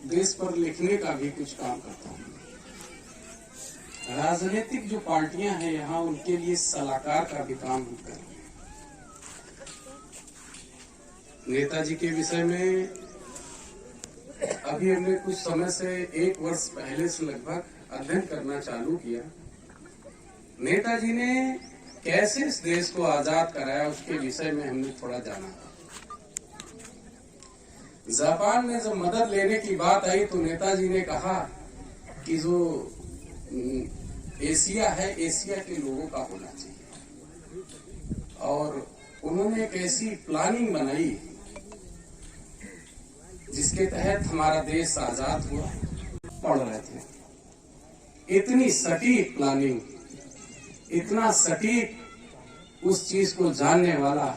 देश पर लिखने का भी कुछ काम करता हूँ। राजनीतिक जो पार्टियां हैं यहाँ, उनके लिए सलाहकार का भी काम हम कर रहे हैं। नेताजी के विषय में अभी हमने कुछ समय से 1 वर्ष पहले से लगभग अध्ययन करना चालू किया। नेताजी ने कैसे इस देश को आजाद कराया, उसके विषय में हमने थोड़ा जाना। जापान में जब मदद लेने की बात आई तो नेताजी ने कहा कि जो एशिया है, एशिया के लोगों का होना चाहिए। और उन्होंने एक ऐसी प्लानिंग बनाई जिसके तहत हमारा देश आजाद हुआ। पढ़ रहे थे, इतनी सटीक प्लानिंग, इतना सटीक उस चीज को जानने वाला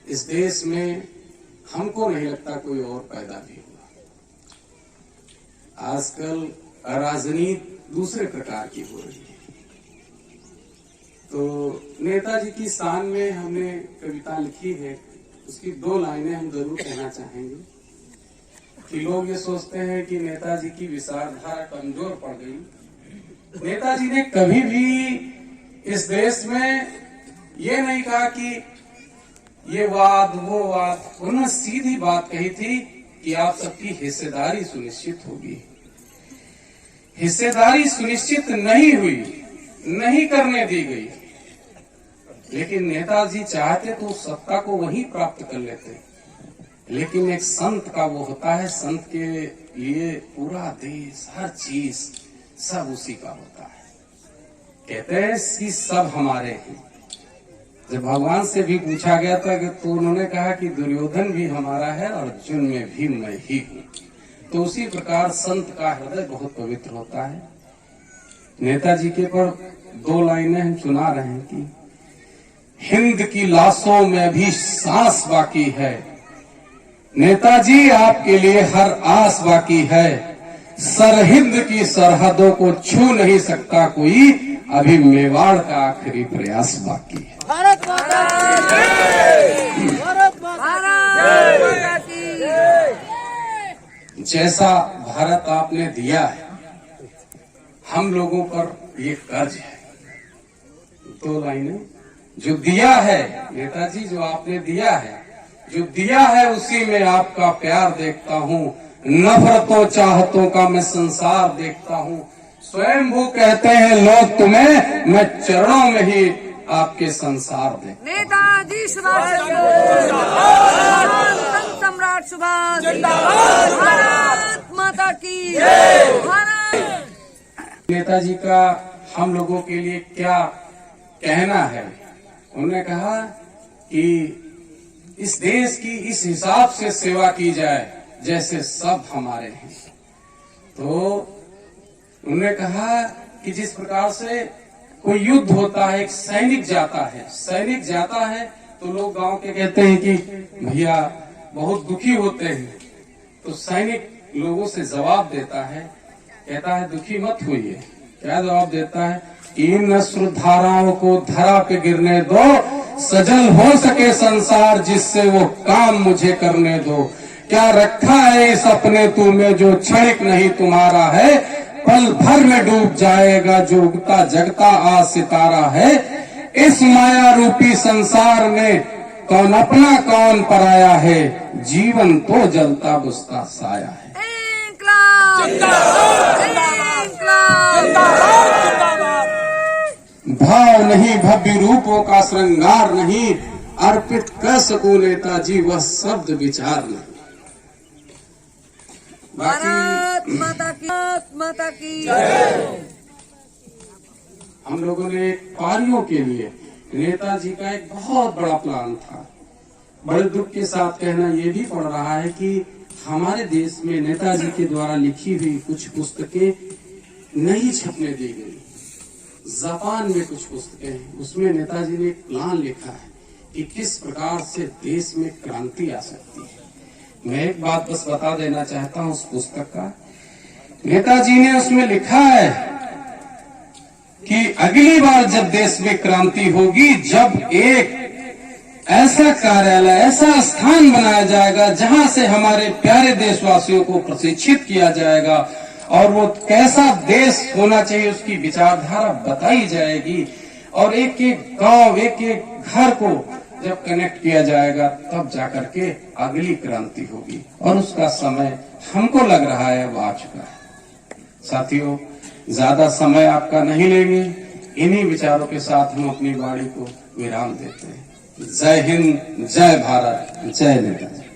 इस देश में हमको नहीं लगता कोई और पैदा भी हुआ। आजकल राजनीति दूसरे प्रकार की हो रही है। तो नेताजी की शान में हमने कविता लिखी है, उसकी 2 लाइनें हम जरूर कहना चाहेंगे कि लोग ये सोचते हैं कि नेताजी की विचारधारा कमजोर पड़ गई। नेताजी ने कभी भी इस देश में ये नहीं कहा कि ये वाद वो वाद, उन्होंने सीधी बात कही थी कि आप सबकी हिस्सेदारी सुनिश्चित होगी। हिस्सेदारी सुनिश्चित नहीं हुई, नहीं करने दी गई, लेकिन नेताजी चाहते तो सत्ता को वहीं प्राप्त कर लेते। लेकिन एक संत का वो होता है, संत के लिए पूरा देश, हर चीज सब उसी का होता है। कहते हैं कि सब हमारे हैं। जब भगवान से भी पूछा गया था कि तो उन्होंने कहा कि दुर्योधन भी हमारा है और अर्जुन में भी मैं ही हूँ। तो उसी प्रकार संत का हृदय बहुत पवित्र होता है। नेताजी के पर 2 लाइनें हम सुना रहे हैं कि हिंद की लाशों में भी सांस बाकी है, नेताजी आपके लिए हर आस बाकी है, सरहिंद की सरहदों को छू नहीं सकता कोई, अभी मेवाड़ का आखिरी प्रयास बाकी है। भारत माता की जय, भारत माता की जय। जैसा भारत आपने दिया है, हम लोगों पर ये कर्ज है। 2 लाइनें, जो दिया है नेताजी, जो आपने दिया है, जो दिया है उसी में आपका प्यार देखता हूँ, नफरतों चाहतों का मैं संसार देखता हूँ। स्वयंभू कहते हैं लोग तुम्हें, मैं चरणों में ही आपके संसार देखता हूँ। नेताजी सुभाष चंद्र, सम्राट सुभाष, भारत माता की जय, भारत। नेताजी का हम लोगों के लिए क्या कहना है? उन्होंने कहा कि इस देश की इस हिसाब से सेवा की जाए जैसे सब हमारे हैं। तो उन्होंने कहा कि जिस प्रकार से कोई युद्ध होता है, एक सैनिक जाता है तो लोग गांव के कहते हैं कि भैया बहुत दुखी होते हैं। तो सैनिक लोगों से जवाब देता है, कहता है दुखी मत होइए। क्या जवाब देता है? इन अश्रुधाराओं को धरा पे गिरने दो, सजल हो सके संसार जिससे वो काम मुझे करने दो। क्या रखा है इस अपने तू में जो क्षणिक नहीं तुम्हारा है, पल भर में डूब जाएगा जो उगता जगता आज सितारा है। इस माया रूपी संसार में कौन अपना कौन पराया है, जीवन तो जलता बुझता साया है। भाव नहीं, भव्य रूपों का श्रृंगार नहीं, अर्पित कर सकूं नेताजी वह शब्द विचार नहीं। भारत माता की जय। हम लोगों ने पारियों के लिए नेताजी का एक बहुत बड़ा प्लान था। बड़े दुख के साथ कहना ये भी पड़ रहा है कि हमारे देश में नेताजी के द्वारा लिखी हुई कुछ पुस्तकें नहीं छपने दी गई। जापान में कुछ पुस्तकें हैं, उसमें नेताजी ने एक प्लान लिखा है कि किस प्रकार से देश में क्रांति आ सकती है। मैं एक बात बस बता देना चाहता हूँ उस पुस्तक का। नेताजी ने उसमें लिखा है कि अगली बार जब देश में क्रांति होगी, जब एक ऐसा कार्यालय, ऐसा स्थान बनाया जाएगा जहां से हमारे प्यारे देशवासियों को प्रशिक्षित किया जाएगा और वो कैसा देश होना चाहिए उसकी विचारधारा बताई जाएगी। और एक एक गांव, एक एक घर को जब कनेक्ट किया जाएगा तब जाकर के अगली क्रांति होगी और उसका समय हमको लग रहा है अब आ चुका है। साथियों, ज्यादा समय आपका नहीं लेंगे, इन्हीं विचारों के साथ हम अपनी वाणी को विराम देते हैं। जय हिंद, जय भारत, जय नेताजी।